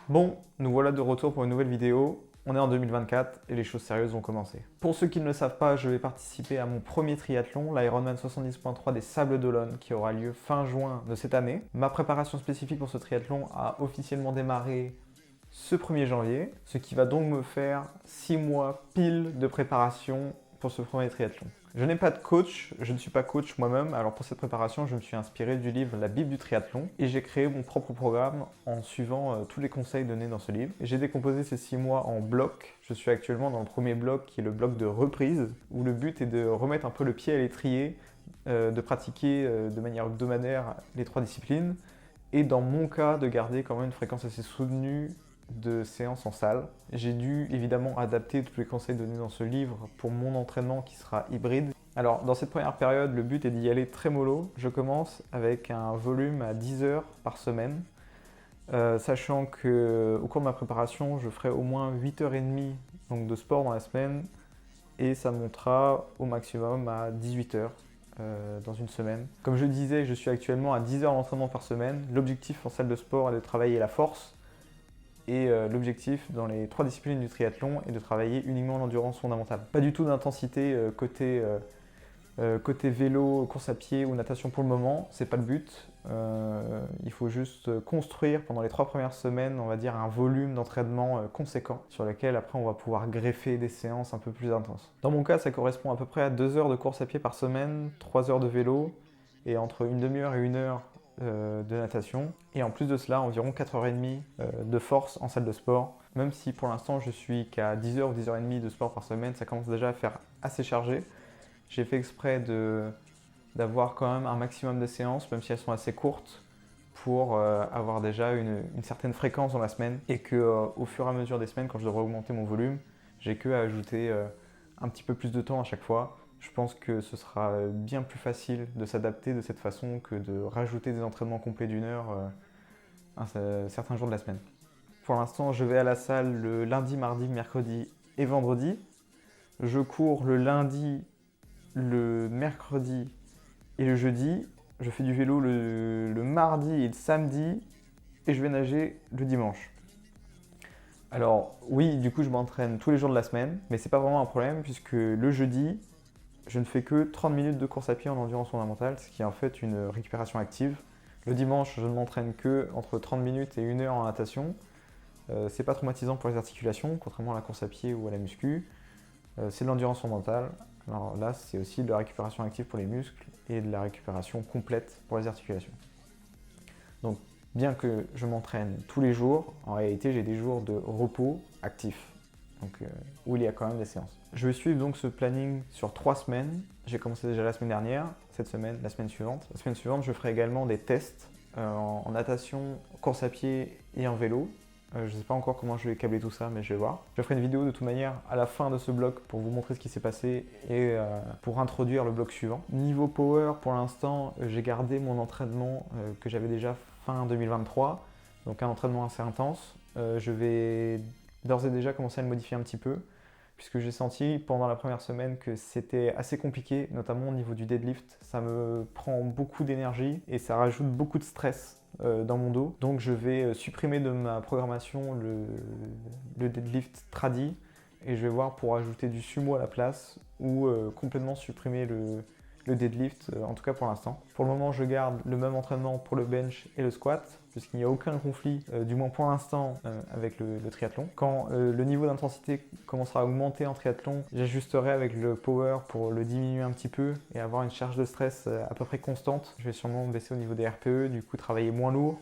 Bon, nous voilà de retour pour une nouvelle vidéo. On est en 2024 et les choses sérieuses vont commencer. Pour ceux qui ne le savent pas, je vais participer à mon premier triathlon, l'Ironman 70.3 des Sables d'Olonne, qui aura lieu fin juin de cette année. Ma préparation spécifique pour ce triathlon a officiellement démarré ce 1er janvier, ce qui va donc me faire 6 mois pile de préparation pour ce premier triathlon. Je n'ai pas de coach, je ne suis pas coach moi-même, alors pour cette préparation, je me suis inspiré du livre La Bible du triathlon et j'ai créé mon propre programme en suivant tous les conseils donnés dans ce livre. J'ai décomposé ces 6 mois en blocs. Je suis actuellement dans le premier bloc qui est le bloc de reprise, où le but est de remettre un peu le pied à l'étrier, de pratiquer de manière hebdomadaire les 3 disciplines et dans mon cas de garder quand même une fréquence assez soutenue de séances en salle. J'ai dû évidemment adapter tous les conseils donnés dans ce livre pour mon entraînement qui sera hybride. Alors dans cette première période, le but est d'y aller très mollo. Je commence avec un volume à 10 heures par semaine, sachant qu'au cours de ma préparation, je ferai au moins 8h30 donc, de sport dans la semaine et ça montera au maximum à 18 heures. Dans une semaine. Comme je le disais, je suis actuellement à 10 heures d'entraînement par semaine. L'objectif en salle de sport est de travailler la force et l'objectif dans les 3 disciplines du triathlon est de travailler uniquement l'endurance fondamentale. Pas du tout d'intensité côté vélo, course à pied ou natation pour le moment, c'est pas le but. Il faut juste construire pendant les 3 premières semaines, on va dire, un volume d'entraînement conséquent sur lequel après on va pouvoir greffer des séances un peu plus intenses. Dans mon cas, ça correspond à peu près à 2 heures de course à pied par semaine, 3 heures de vélo et entre une demi-heure et 1 heure de natation. Et en plus de cela, environ 4h30 de force en salle de sport. Même si pour l'instant je suis qu'à 10h ou 10h30 de sport par semaine, ça commence déjà à faire assez chargé. J'ai fait exprès d'avoir quand même un maximum de séances, même si elles sont assez courtes, pour avoir déjà une certaine fréquence dans la semaine et qu'au fur et à mesure des semaines, quand je devrais augmenter mon volume, j'ai que à ajouter un petit peu plus de temps à chaque fois. Je pense que ce sera bien plus facile de s'adapter de cette façon que de rajouter des entraînements complets d'1 heure certains jours de la semaine. Pour l'instant, je vais à la salle le lundi, mardi, mercredi et vendredi. Je cours le lundi, le mercredi et le jeudi. Je fais du vélo le mardi et le samedi et je vais nager le dimanche. Alors oui, du coup je m'entraîne tous les jours de la semaine, mais c'est pas vraiment un problème puisque le jeudi, je ne fais que 30 minutes de course à pied en endurance fondamentale, ce qui est en fait une récupération active. Le dimanche, je ne m'entraîne que entre 30 minutes et 1 heure en natation. C'est pas traumatisant pour les articulations, contrairement à la course à pied ou à la muscu. C'est de l'endurance fondamentale. Alors là, c'est aussi de la récupération active pour les muscles et de la récupération complète pour les articulations. Donc, bien que je m'entraîne tous les jours, en réalité, j'ai des jours de repos actif, donc, où il y a quand même des séances. Je vais suivre donc ce planning sur 3 semaines. J'ai commencé déjà la semaine dernière, cette semaine, la semaine suivante. La semaine suivante, je ferai également des tests en natation, course à pied et en vélo. Je ne sais pas encore comment je vais câbler tout ça, mais je vais voir. Je ferai une vidéo de toute manière à la fin de ce bloc pour vous montrer ce qui s'est passé et pour introduire le bloc suivant. Niveau power, pour l'instant, j'ai gardé mon entraînement que j'avais déjà fin 2023, donc un entraînement assez intense. Je vais d'ores et déjà commencer à le modifier un petit peu, puisque j'ai senti pendant la première semaine que c'était assez compliqué, notamment au niveau du deadlift. Ça me prend beaucoup d'énergie et ça rajoute beaucoup de stress dans mon dos. Donc je vais supprimer de ma programmation le deadlift tradi et je vais voir pour ajouter du sumo à la place ou complètement supprimer le deadlift, en tout cas pour l'instant. Pour le moment, je garde le même entraînement pour le bench et le squat, puisqu'il n'y a aucun conflit, du moins pour l'instant, avec le triathlon. Quand le niveau d'intensité commencera à augmenter en triathlon, j'ajusterai avec le power pour le diminuer un petit peu et avoir une charge de stress à peu près constante. Je vais sûrement baisser au niveau des RPE, du coup travailler moins lourd.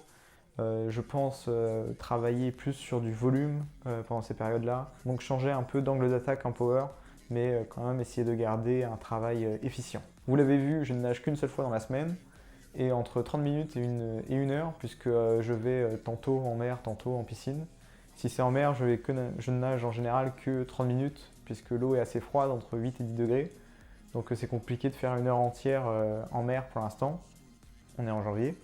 Je pense travailler plus sur du volume pendant ces périodes-là. Donc changer un peu d'angle d'attaque en power, mais quand même essayer de garder un travail efficient. Vous l'avez vu, je ne nage qu'une seule fois dans la semaine et entre 30 minutes et 1 heure, puisque je vais tantôt en mer, tantôt en piscine. Si c'est en mer, je ne nage en général que 30 minutes, puisque l'eau est assez froide, entre 8 et 10 degrés. Donc c'est compliqué de faire 1 heure entière en mer pour l'instant. On est en janvier.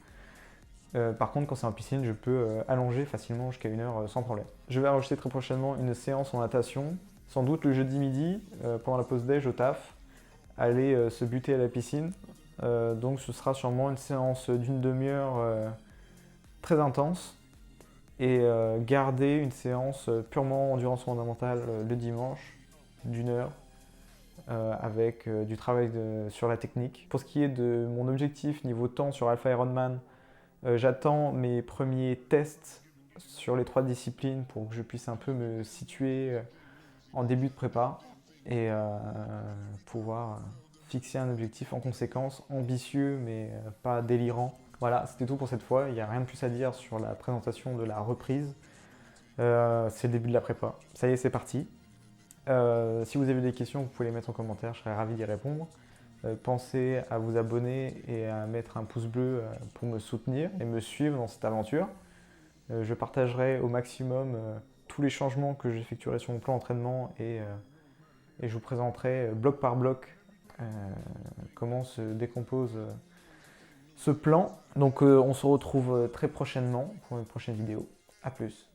Par contre, quand c'est en piscine, je peux allonger facilement jusqu'à 1 heure sans problème. Je vais rajouter très prochainement une séance en natation, sans doute le jeudi midi, pendant la pause déj au taf, aller se buter à la piscine. Donc ce sera sûrement une séance d'une demi-heure très intense et garder une séance purement endurance fondamentale le dimanche d'1 heure avec du travail sur la technique. Pour ce qui est de mon objectif niveau temps sur Alpha Ironman, j'attends mes premiers tests sur les 3 disciplines pour que je puisse un peu me situer en début de prépa et pouvoir fixer un objectif en conséquence, ambitieux mais pas délirant. Voilà, c'était tout pour cette fois. Il n'y a rien de plus à dire sur la présentation de la reprise. C'est le début de la prépa. Ça y est, c'est parti. Si vous avez des questions, vous pouvez les mettre en commentaire, je serais ravi d'y répondre. Pensez à vous abonner et à mettre un pouce bleu pour me soutenir et me suivre dans cette aventure. Je partagerai au maximum tous les changements que j'effectuerai sur mon plan d'entraînement et je vous présenterai bloc par bloc comment se décompose ce plan. Donc on se retrouve très prochainement pour une prochaine vidéo. A plus.